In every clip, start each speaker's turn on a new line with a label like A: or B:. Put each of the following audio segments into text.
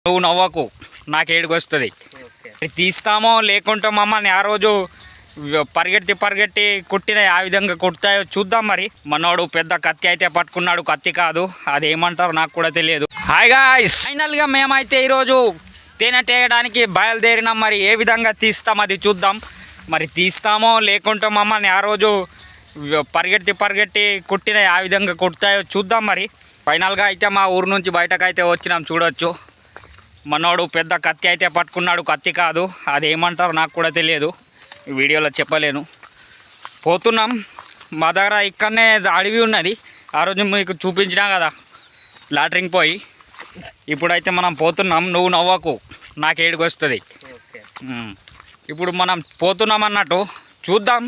A: నువ్వు నవ్వకు, నాకు ఏడుగు వస్తుంది. తీస్తామో లేకుంటే మమ్మల్ని ఆ రోజు పరిగెట్టి కొట్టిన ఆ విధంగా కొడతాయో చూద్దాం. మరి మనోడు పెద్ద కత్తి అయితే పట్టుకున్నాడు, కత్తి కాదు, అది ఏమంటారు నాకు కూడా తెలియదు. హాయ్ గాయ్స్, ఫైనల్గా మేమైతే ఈరోజు తేనె తేయడానికి బయలుదేరినాం. మరి ఏ విధంగా తీస్తాం అది చూద్దాం. మరి తీస్తామో లేకుంటే మమ్మల్ని ఆ రోజు పరిగెట్టి కొట్టిన ఆ విధంగా కొడతాయో చూద్దాం. మరి ఫైనల్గా అయితే మా ఊరు నుంచి బయటకైతే వచ్చినాం. చూడొచ్చు, మనోడు పెద్ద కత్తి అయితే పట్టుకున్నాడు, కత్తి కాదు, అది ఏమంటారు నాకు కూడా తెలియదు, వీడియోలో చెప్పలేను. పోతున్నాం. మా దగ్గర ఇక్కడనే అడవి ఉన్నది, ఆ రోజు మీకు చూపించినా కదా లాటరింగ్ పోయి. ఇప్పుడైతే మనం పోతున్నాం. నువ్వు నవ్వకు, నాకు ఏడుగు వస్తుంది. ఇప్పుడు మనం పోతున్నాం అన్నట్టు. చూద్దాం,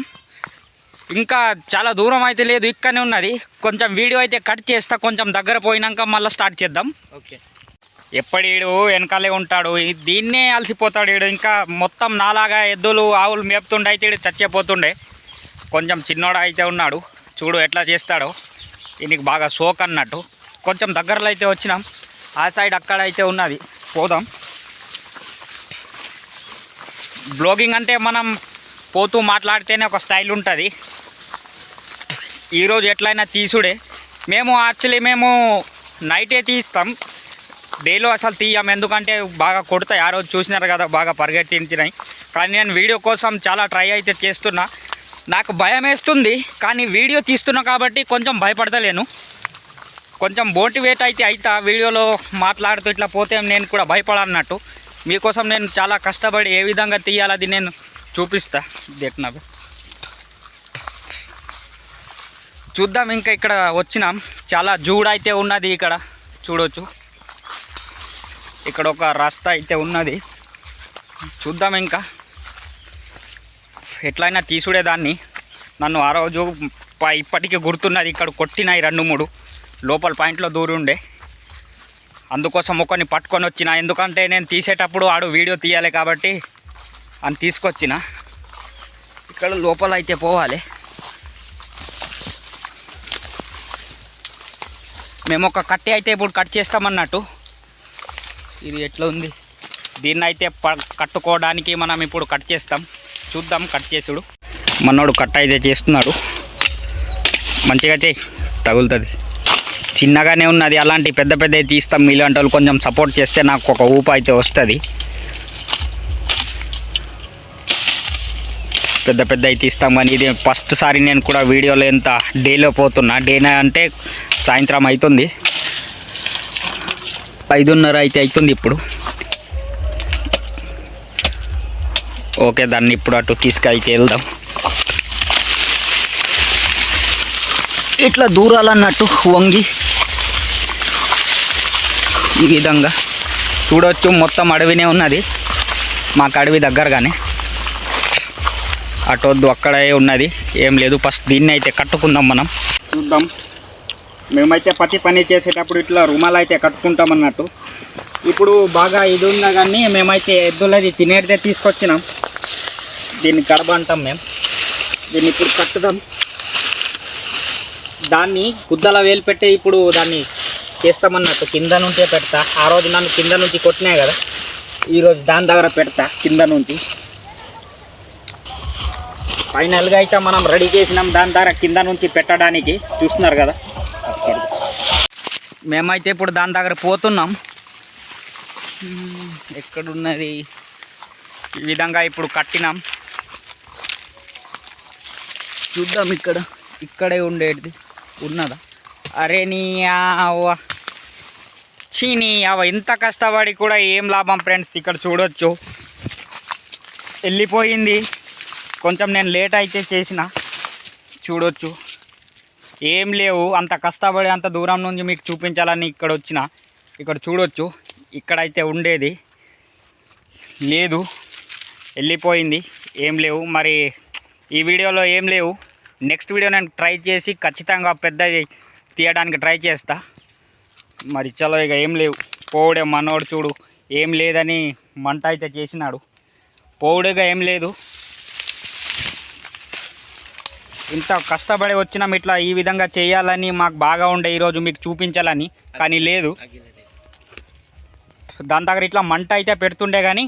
A: ఇంకా చాలా దూరం అయితే లేదు, ఇక్కడనే ఉన్నది. కొంచెం వీడియో అయితే కట్ చేస్తా, కొంచెం దగ్గర పోయినాక మళ్ళీ స్టార్ట్ చేద్దాం. ఓకే. ఎప్పడీడు వెనకాలే ఉంటాడు, దీన్నే అలసిపోతాడు ఈడు. ఇంకా మొత్తం నాలాగా ఎద్దులు ఆవులు మేపుతుండే అయితే ఈడు చచ్చిపోతుండే. కొంచెం చిన్నోడు అయితే ఉన్నాడు, చూడు ఎట్లా చేస్తాడో. ఈయనకి బాగా సోక్ అన్నట్టు. కొంచెం దగ్గరలో అయితే వచ్చినాం, ఆ సైడ్ అక్కడ అయితే ఉన్నది, పోదాం. బ్లాగింగ్ అంటే మనం పోతూ మాట్లాడితేనే ఒక స్టైల్ ఉంటుంది. ఈరోజు ఎట్లయినా తీసుడే. మేము నైటే తీస్తాం, డేలో అసలు తీయం, ఎందుకంటే బాగా కొడతాయి. ఆ రోజు చూసినారు కదా, బాగా పరిగెత్తించినాయి. కానీ నేను వీడియో కోసం చాలా ట్రై అయితే చేస్తున్నా. నాకు భయం వేస్తుంది, కానీ వీడియో తీస్తున్నా కాబట్టి కొంచెం భయపడతలేను. కొంచెం మోటివేట్ అయితే అవుతా వీడియోలో మాట్లాడుతూ. ఇట్లా పోతే నేను కూడా భయపడన్నట్టు. మీకోసం నేను చాలా కష్టపడి ఏ విధంగా తీయాలది నేను చూపిస్తా. దేఖ్నా చూద్దాం. ఇంకా ఇక్కడ వచ్చినాం, చాలా జూడైతే ఉన్నది ఇక్కడ, చూడవచ్చు. ఇక్కడ ఒక రస్తా అయితే ఉన్నది, చూద్దాం. ఇంకా ఎట్లయినా తీసుడే దాన్ని. నన్ను ఆ రోజు ఇప్పటికీ గుర్తున్నది, ఇక్కడ కొట్టినాయి 2-3 లోపల పాయింట్లో దూరి ఉండే. అందుకోసం ఒకరిని పట్టుకొని వచ్చిన, ఎందుకంటే నేను తీసేటప్పుడు ఆడు వీడియో తీయాలి కాబట్టి అని తీసుకొచ్చిన. ఇక్కడ లోపల అయితే పోవాలి. మేము ఒక కట్టి అయితే ఇప్పుడు కట్ చేస్తామన్నట్టు. ఇది ఎట్లా ఉంది, దీన్ని అయితే కట్టుకోవడానికి మనం ఇప్పుడు కట్ చేస్తాం. చూద్దాం కట్ చేసుడు. మనోడు కట్ అయితే చేస్తున్నాడు, మంచిగా చేయి, తగులుతుంది. చిన్నగానే ఉన్నది, అలాంటి పెద్ద తీస్తాం. ఇలాంటి వాళ్ళు కొంచెం సపోర్ట్ చేస్తే నాకు ఒక ఊపు అయితే వస్తుంది. పెద్ద అయితే తీస్తాం. కానీ ఇది ఫస్ట్ సారి నేను కూడా వీడియోలో ఎంత డేలో పోతున్నా. డేనా అంటే సాయంత్రం అవుతుంది, 5:30 అయితే అవుతుంది ఇప్పుడు. ఓకే, దాన్ని ఇప్పుడు అటు తీసుకైతే వెళ్దాం. ఇట్లా దూరాలన్నట్టు వంగి ఈ విధంగా చూడవచ్చు. మొత్తం అడవినే ఉన్నది, మాకు అడవి దగ్గరగానే. అటొద్దు, అక్కడే ఉన్నది, ఏం లేదు. ఫస్ట్ దీన్ని అయితే కట్టుకుందాం మనం. చూద్దాం. మేమైతే ప్రతి పని చేసేటప్పుడు ఇట్లా రుమాలు అయితే కట్టుకుంటాం అన్నట్టు. ఇప్పుడు బాగా ఇది ఉన్నా కానీ మేమైతే ఎద్దులది తినేటిదే తీసుకొచ్చినాం. దీన్ని గడబ అంటాం మేము. దీన్ని ఇప్పుడు కట్టుదాం. దాన్ని గుద్దల వేలు పెట్టి ఇప్పుడు దాన్ని చేస్తామన్నట్టు. కింద నుంచే పెడతా. ఆ రోజు నన్ను కింద నుంచి కొట్టినాయి కదా, ఈరోజు దాని దగ్గర పెడతా కింద నుంచి. ఫైనల్గా అయితే మనం రెడీ చేసినాం దాని దగ్గర కింద నుంచి పెట్టడానికి. చూస్తున్నారు కదా, మేమైతే ఇప్పుడు దాని దగ్గర పోతున్నాం. ఎక్కడున్నది, ఈ విధంగా ఇప్పుడు కట్టినాం. చూద్దాం, ఇక్కడే ఉండేది ఉన్నదా. అరే నీ అవ్వ, చీనీ అవ్వ, ఇంత కష్టపడి కూడా ఏం లాభం ఫ్రెండ్స్. ఇక్కడ చూడొచ్చు, వెళ్ళిపోయింది. కొంచెం నేను లేట్ అయితే చేసిన, చూడొచ్చు. ఏం లేవు, అంత కష్టపడి అంత దూరం నుంచి మీకు చూపించాలని ఇక్కడ వచ్చిన. ఇక్కడ చూడొచ్చు, ఇక్కడైతే ఉండేది లేదు, వెళ్ళిపోయింది. ఏం లేవు. మరి ఈ వీడియోలో ఏం లేవు. నెక్స్ట్ వీడియో నేను ట్రై చేసి ఖచ్చితంగా పెద్ద తీయడానికి ట్రై చేస్తా. మరి చలో, ఇక ఏం లేవు. పోవుడే మనోడు చూడు, ఏం లేదని మంట అయితే చేసినాడు. పోవుడుగా ఏం లేదు. ఇంత కష్టపడి వచ్చినాం, ఇట్లా ఈ విధంగా చేయాలని మాకు బాగా ఉండే ఈరోజు మీకు చూపించాలని, కానీ లేదు. దాని దగ్గర ఇట్లా మంట అయితే పెడుతుండే కానీ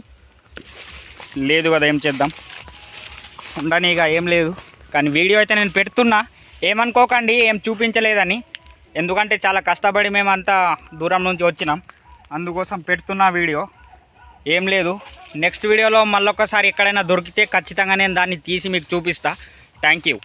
A: లేదు కదా, ఏం చేద్దాం, ఉండని ఇక ఏం లేదు. కానీ వీడియో అయితే నేను పెడుతున్నా, ఏమనుకోకండి ఏం చూపించలేదని, ఎందుకంటే చాలా కష్టపడి మేమంతా దూరం నుంచి వచ్చినాం, అందుకోసం పెడుతున్నా వీడియో. ఏం లేదు, నెక్స్ట్ వీడియోలో మళ్ళొకసారి ఎక్కడైనా దొరికితే ఖచ్చితంగా నేను దాన్ని తీసి మీకు చూపిస్తా. Thank you.